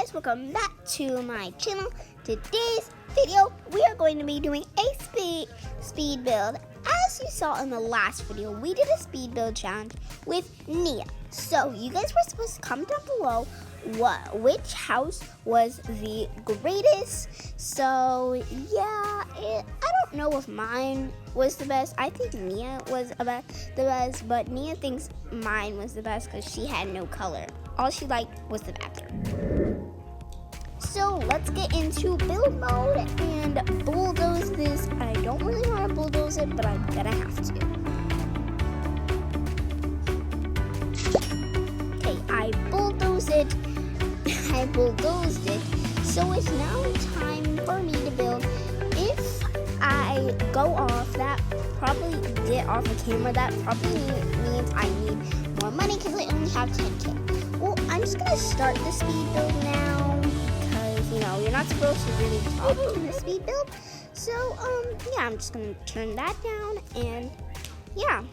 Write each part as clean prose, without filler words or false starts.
guys, welcome back to my channel. Today's video, we are going to be doing a speed build. As you saw in the last video, we did a speed build challenge with Nia. So you guys were supposed to comment down below which house was the greatest. So yeah, I don't know if mine was the best. I think Nia was the best, but Nia thinks mine was the best because she had no color. All she liked was the bathroom. So let's get into build mode and bulldoze this. I don't really want to bulldoze it, but I'm gonna have to. Okay, I bulldozed it. So it's now time for me to build. If I go off, that probably get off the camera. That probably means I need more money because I only have 10K. Well, I'm just gonna start the speed build now because you're not supposed to really talk in the speed build. So yeah, I'm just gonna turn that down and yeah.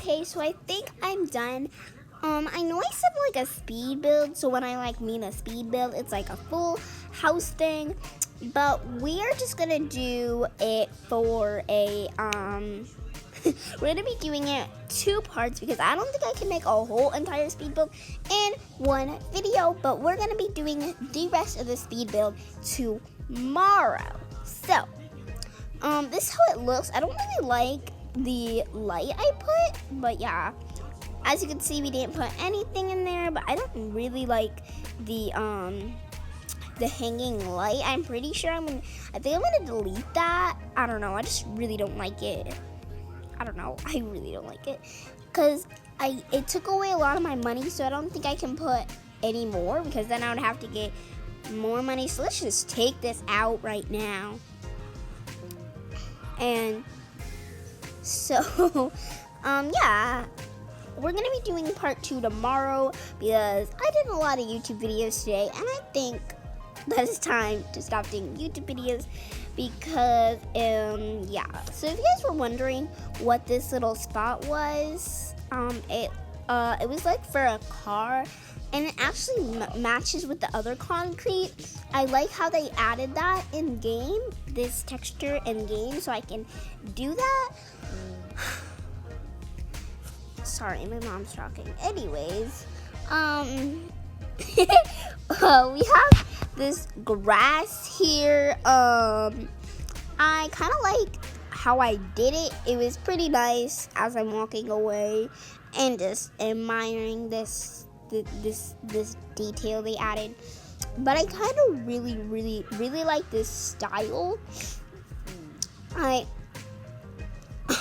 Okay, so I think I'm done. I know I said like a speed build, so when I mean a speed build, it's like a full house thing. But we are just gonna do it for a we're gonna be doing it 2 parts because I don't think I can make a whole entire speed build in one video. But we're gonna be doing the rest of the speed build tomorrow. So, this is how it looks. I don't really like the light I put, but yeah. As you can see, we didn't put anything in there, but I don't really like the hanging light. I'm pretty sure I think I'm gonna delete that. I don't know. I just really don't like it. I don't know. I really don't like it because it took away a lot of my money, so I don't think I can put any more because then I would have to get more money. So let's just take this out right now. And so, yeah. We're going to be doing part 2 tomorrow because I did a lot of YouTube videos today, and I think that it's time to stop doing YouTube videos because, yeah. So if you guys were wondering what this little spot was, it was like for a car, and it actually matches with the other concrete. I like how they added that in game, this texture in game, so I can do that. Sorry, my mom's talking. Anyways, we have this grass here. I kind of like how I did it. It was pretty nice as I'm walking away and just admiring this detail they added. But I kind of really like this style.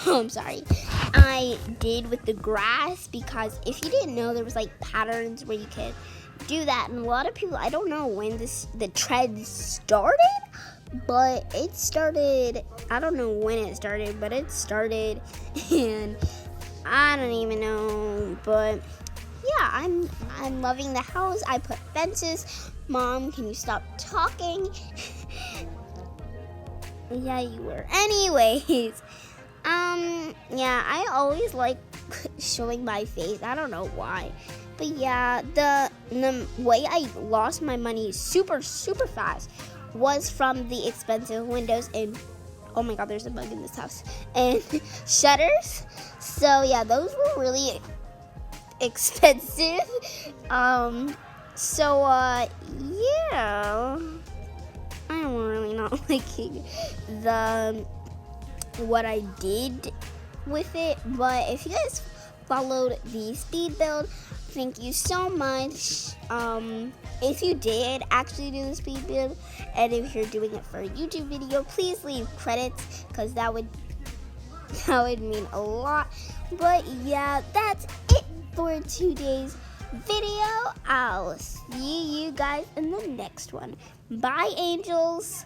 I'm sorry. I did with the grass because if you didn't know, there was like patterns where you could do that, and a lot of people, I don't know when the trend started, but it started. I don't know when it started, but it started, and I don't even know. But yeah, I'm loving the house. I put fences. Mom, can you stop talking? Yeah, you were. Anyways. Yeah, I always like showing my face. I don't know why. But yeah, the way I lost my money super fast was from the expensive windows and, oh my god, there's a bug in this house, and shutters. So yeah, those were really expensive. Yeah, I'm really not liking what I did with it, but if you guys followed the speed build, thank you so much. If you did actually do the speed build, and if you're doing it for a YouTube video, please leave credits because that would mean a lot. But yeah, that's it for today's video. I'll see you guys in the next one. Bye, angels.